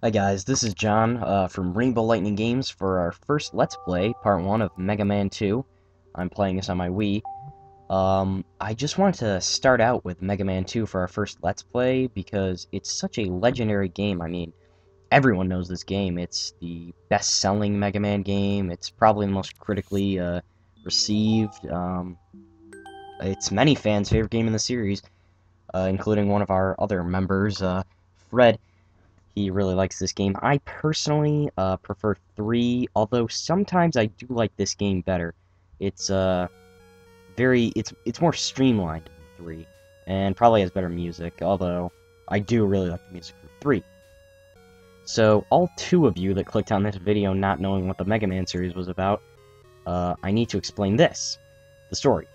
Hi guys, this is John from Rainbow Lightning Games for our first Let's Play, Part 1 of Mega Man 2. I'm playing this on my Wii. I just wanted to start out with Mega Man 2 for our first Let's Play because it's such a legendary game. I mean, everyone knows this game. It's the best-selling Mega Man game. It's probably the most critically received. It's many fans' favorite game in the series, including one of our other members, Fred. He really likes this game. I personally prefer 3, although sometimes I do like this game better. It's it's more streamlined than 3, and probably has better music, although I do really like the music from 3. So, all 2 of you that clicked on this video not knowing what the Mega Man series was about, I need to explain this, the story.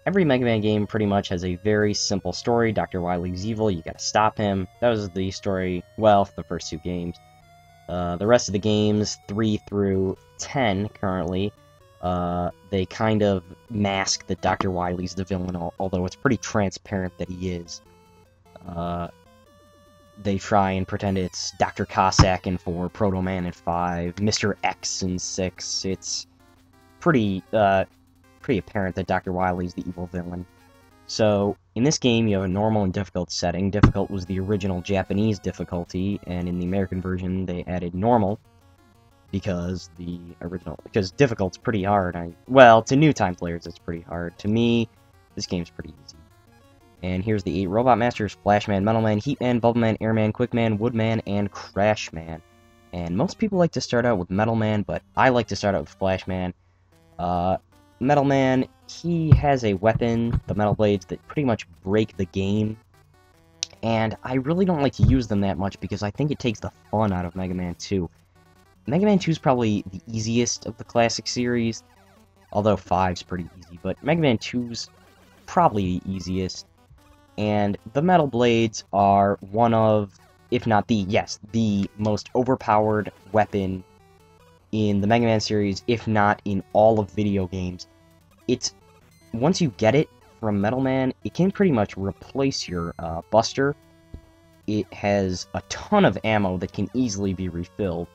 Every Mega Man game pretty much has a very simple story. Dr. Wily's evil, you gotta stop him. That was the story, well, for the first 2 games. The rest of the games, 3 through 10 currently, they kind of mask that Dr. Wily's the villain, although it's pretty transparent that he is. They try and pretend it's Dr. Cossack in 4, Proto Man in 5, Mr. X in 6. It's pretty apparent that Dr. Wily is the evil villain. So, in this game, you have a normal and difficult setting. Difficult was the original Japanese difficulty, and in the American version, they added normal, because difficult's pretty hard. Well, to new-time players, it's pretty hard. To me, this game's pretty easy. And here's the 8 Robot Masters: Flashman, Metalman, Heatman, Bubbleman, Airman, Quickman, Woodman, and Crashman. And most people like to start out with Metalman, but I like to start out with Flashman. Metal Man, he has a weapon, the Metal Blades, that pretty much break the game, and I really don't like to use them that much because I think it takes the fun out of Mega Man 2. Mega Man 2 is probably the easiest of the classic series, although 5's pretty easy, but Mega Man 2's probably the easiest, and the Metal Blades are one of, if not the most overpowered weapon in the Mega Man series, if not in all of video games. Once you get it from Metal Man, it can pretty much replace your Buster. It has a ton of ammo that can easily be refilled.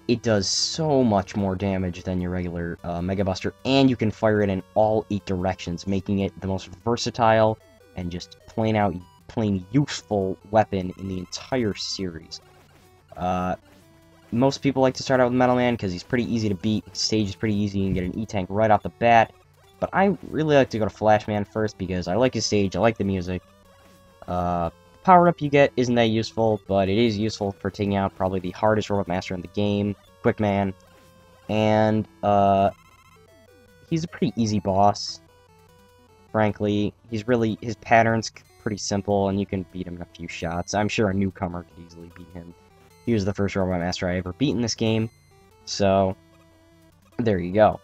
It does so much more damage than your regular Mega Buster, and you can fire it in all 8 directions, making it the most versatile and just plain useful weapon in the entire series. Most people like to start out with Metal Man because he's pretty easy to beat. The stage is pretty easy. You can get an E-Tank right off the bat. But I really like to go to Flashman first because I like his stage, I like the music. Power-up you get isn't that useful, but it is useful for taking out probably the hardest Robot Master in the game, Quickman. And he's a pretty easy boss, frankly. His pattern's pretty simple, and you can beat him in a few shots. I'm sure a newcomer could easily beat him. He was the first Robot Master I ever beat in this game, so there you go.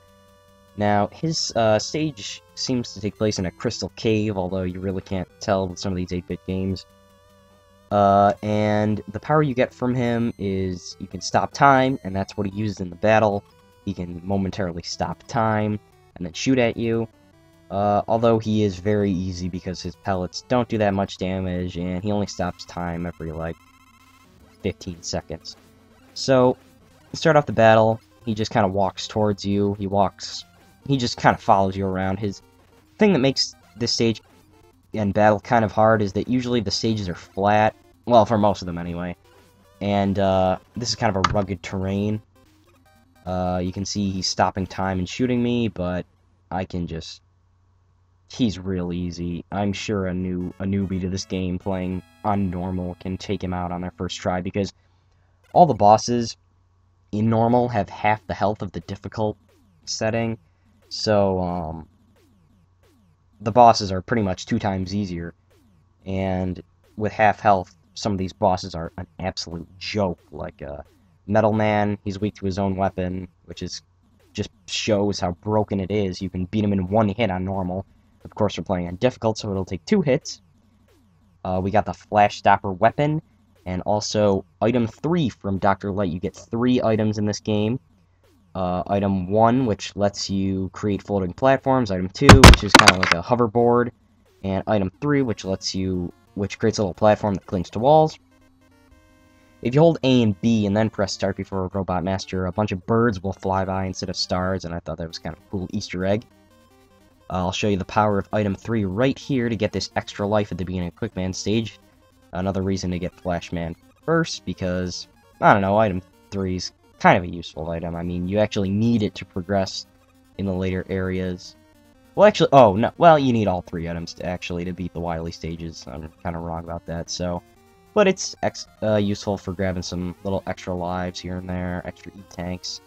Now, his stage seems to take place in a crystal cave, although you really can't tell with some of these 8-bit games. And the power you get from him is you can stop time, and that's what he uses in the battle. He can momentarily stop time and then shoot at you. Although he is very easy because his pellets don't do that much damage, and he only stops time every, 15 seconds. So, you start off the battle, he just kind of walks towards you, he just kind of follows you around. His thing that makes this stage and battle kind of hard is that usually the stages are flat, well, for most of them anyway, and this is kind of a rugged terrain. You can see he's stopping time and shooting me, but he's real easy. I'm sure a newbie to this game playing on normal can take him out on their first try, because all the bosses in normal have half the health of the difficult setting, so the bosses are pretty much 2 times easier, and with half health, some of these bosses are an absolute joke, like Metal Man. He's weak to his own weapon, which just shows how broken it is. You can beat him in 1 hit on normal. Of course, we're playing on difficult, so it'll take 2 hits. We got the Flash Stopper weapon, and also item 3 from Dr. Light. You get 3 items in this game. Item 1, which lets you create floating platforms. Item 2, which is kind of like a hoverboard. And item 3, which creates a little platform that clings to walls. If you hold A and B and then press start before a Robot Master, a bunch of birds will fly by instead of stars, and I thought that was kind of a cool Easter egg. I'll show you the power of item 3 right here to get this extra life at the beginning of Quick Man stage. Another reason to get Flash Man first, because, I don't know, item 3 is kind of a useful item. I mean, you actually need it to progress in the later areas. Well, actually, oh, no, well, you need all 3 items to beat the Wily stages. I'm kind of wrong about that, so... But it's useful for grabbing some little extra lives here and there, extra E-tanks.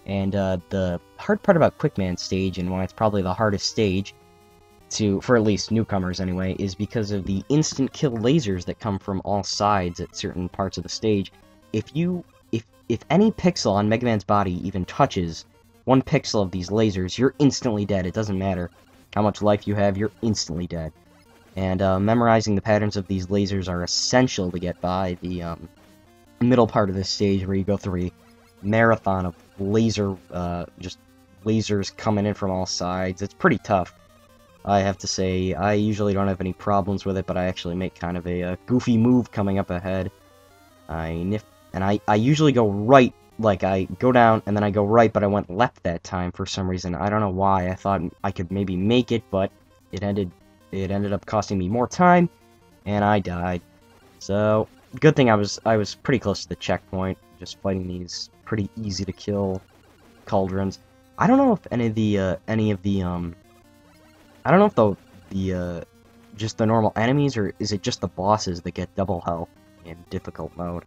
And the hard part about Quick Man stage, and why it's probably the hardest stage, for at least newcomers anyway, is because of the instant kill lasers that come from all sides at certain parts of the stage. If any pixel on Mega Man's body even touches 1 pixel of these lasers, you're instantly dead. It doesn't matter how much life you have, you're instantly dead. And memorizing the patterns of these lasers are essential to get by the middle part of this stage, where you go through a marathon of just lasers coming in from all sides. It's pretty tough, I have to say. I usually don't have any problems with it, but I actually make kind of a goofy move coming up ahead. I usually go right, like I go down and then I go right, but I went left that time for some reason. I don't know why. I thought I could maybe make it, but it ended up costing me more time, and I died. So, good thing I was pretty close to the checkpoint, just fighting these pretty easy to kill cauldrons. I don't know if I don't know if just the normal enemies, or is it just the bosses that get double health in difficult mode?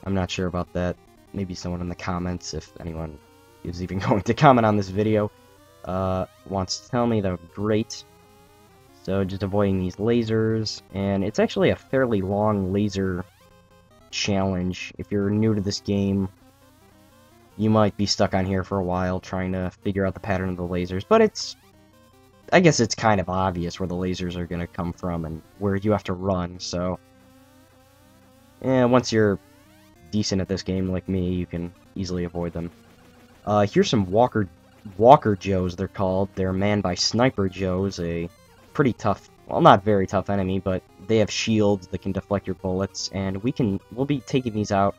I'm not sure about that. Maybe someone in the comments, if anyone is even going to comment on this video, wants to tell me, that would be great. So just avoiding these lasers, and it's actually a fairly long laser challenge. If you're new to this game, you might be stuck on here for a while trying to figure out the pattern of the lasers, but I guess it's kind of obvious where the lasers are going to come from and where you have to run, so... once you're decent at this game like me, you can easily avoid them. Here's some Walker Joes, they're called. They're manned by Sniper Joes, a pretty tough, well, not very tough enemy, but they have shields that can deflect your bullets, and we'll be taking these out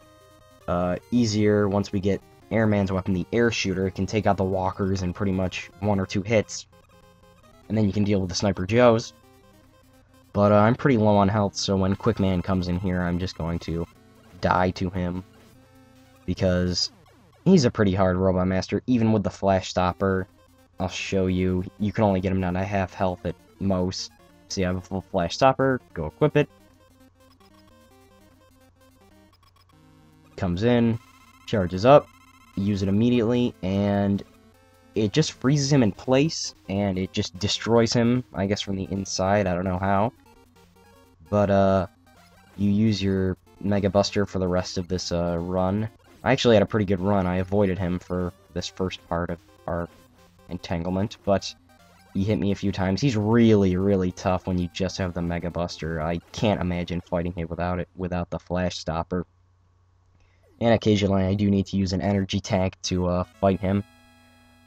easier once we get Airman's weapon, the air shooter. It can take out the walkers in pretty much 1 or 2 hits, and then you can deal with the Sniper Joes. But I'm pretty low on health, so when Quick Man comes in here, I'm just going to die to him, because he's a pretty hard Robot Master. Even with the Flash Stopper, I'll show you, you can only get him down to half health at most. So you have a full Flash Stopper, go equip it. Comes in, charges up, use it immediately, and it just freezes him in place, and it just destroys him, I guess from the inside, I don't know how. But, you use your Mega Buster for the rest of this, run. I actually had a pretty good run. I avoided him for this first part of our entanglement, but he hit me a few times. He's really, really tough when you just have the Mega Buster. I can't imagine fighting him without the Flash Stopper. And occasionally I do need to use an energy tank to fight him.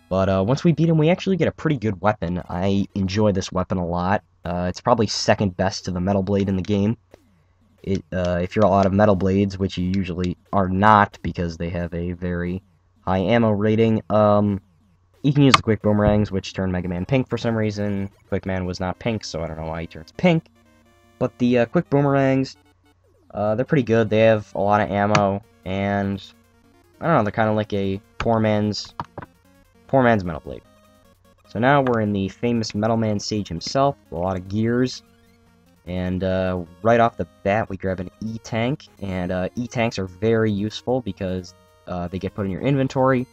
But once we beat him, we actually get a pretty good weapon. I enjoy this weapon a lot. It's probably second best to the Metal Blade in the game. If you're all out of Metal Blades, which you usually are not because they have a very high ammo rating, you can use the Quick Boomerangs, which turn Mega Man pink for some reason. Quick Man was not pink, so I don't know why he turns pink. But the Quick Boomerangs, they're pretty good. They have a lot of ammo, and I don't know, they're kind of like a poor man's Metal Blade. So now we're in the famous Metal Man stage himself, a lot of gears, and right off the bat we grab an E-Tank, and E-Tanks are very useful because they get put in your inventory,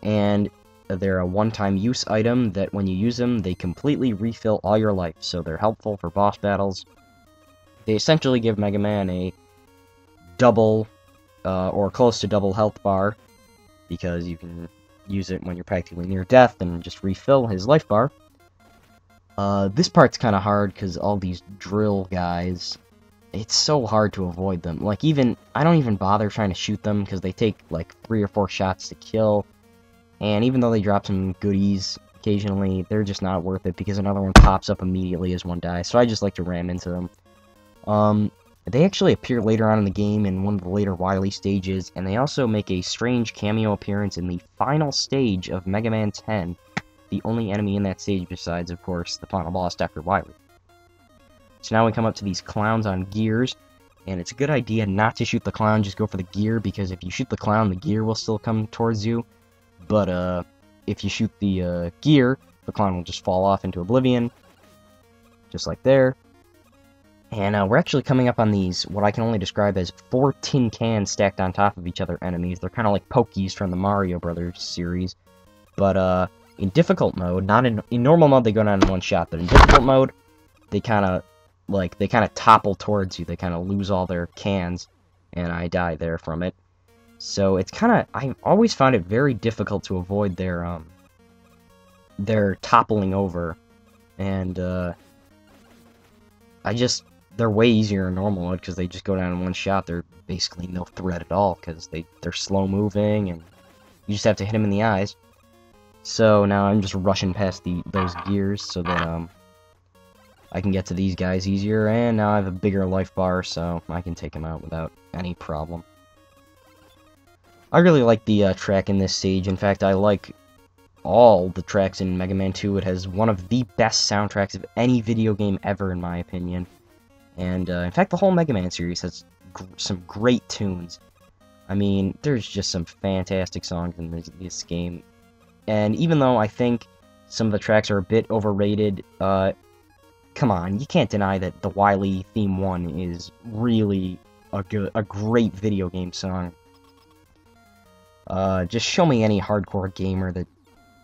and they're a one-time use item that when you use them, they completely refill all your life, so they're helpful for boss battles. They essentially give Mega Man a double, or close to double health bar, because you can use it when you're practically near death and just refill his life bar. This part's kind of hard because all these drill guys, it's so hard to avoid them. Like, I don't even bother trying to shoot them because they take like 3 or 4 shots to kill. And even though they drop some goodies occasionally, they're just not worth it because another one pops up immediately as one dies. So I just like to ram into them. They actually appear later on in the game in one of the later Wily stages, and they also make a strange cameo appearance in the final stage of Mega Man 10, the only enemy in that stage besides, of course, the final boss, Dr. Wily. So now we come up to these clowns on gears, and it's a good idea not to shoot the clown, just go for the gear, because if you shoot the clown, the gear will still come towards you, but if you shoot the gear, the clown will just fall off into oblivion, just like there. And we're actually coming up on these, what I can only describe as 4 tin cans stacked on top of each other enemies. They're kind of like Pokies from the Mario Brothers series. But in difficult mode, not in normal mode, they go down in one shot. But in difficult mode, they kind of topple towards you. They kind of lose all their cans, and I die there from it. So it's kind of, I've always found it very difficult to avoid their toppling over. And they're way easier in normal mode because they just go down in one shot. They're basically no threat at all because they're slow moving and you just have to hit them in the eyes. So now I'm just rushing past those gears so that I can get to these guys easier, and now I have a bigger life bar so I can take them out without any problem. I really like the track in this stage. In fact, I like all the tracks in Mega Man 2. It has one of the best soundtracks of any video game ever, in my opinion. And, in fact, the whole Mega Man series has some great tunes. I mean, there's just some fantastic songs in this game. And even though I think some of the tracks are a bit overrated, come on, you can't deny that the Wily Theme 1 is really a great video game song. Just show me any hardcore gamer that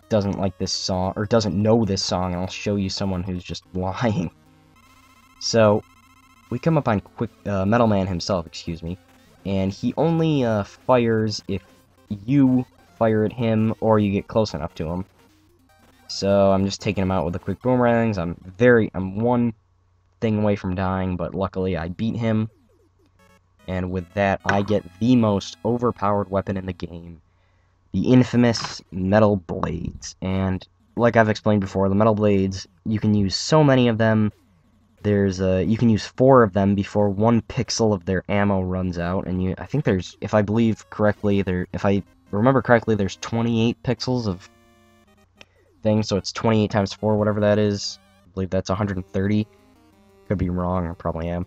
doesn't like this song, or doesn't know this song, and I'll show you someone who's just lying. So, we come up on Metal Man himself, excuse me, and he only fires if you fire at him or you get close enough to him. So I'm just taking him out with the quick boomerangs. I'm one thing away from dying, but luckily I beat him. And with that, I get the most overpowered weapon in the game, the infamous Metal Blades. And like I've explained before, the Metal Blades, you can use so many of them. You can use 4 of them before 1 pixel of their ammo runs out, and I think there's, if I remember correctly, there's 28 pixels of things, so it's 28 times 4, whatever that is. I believe that's 130. Could be wrong, I probably am.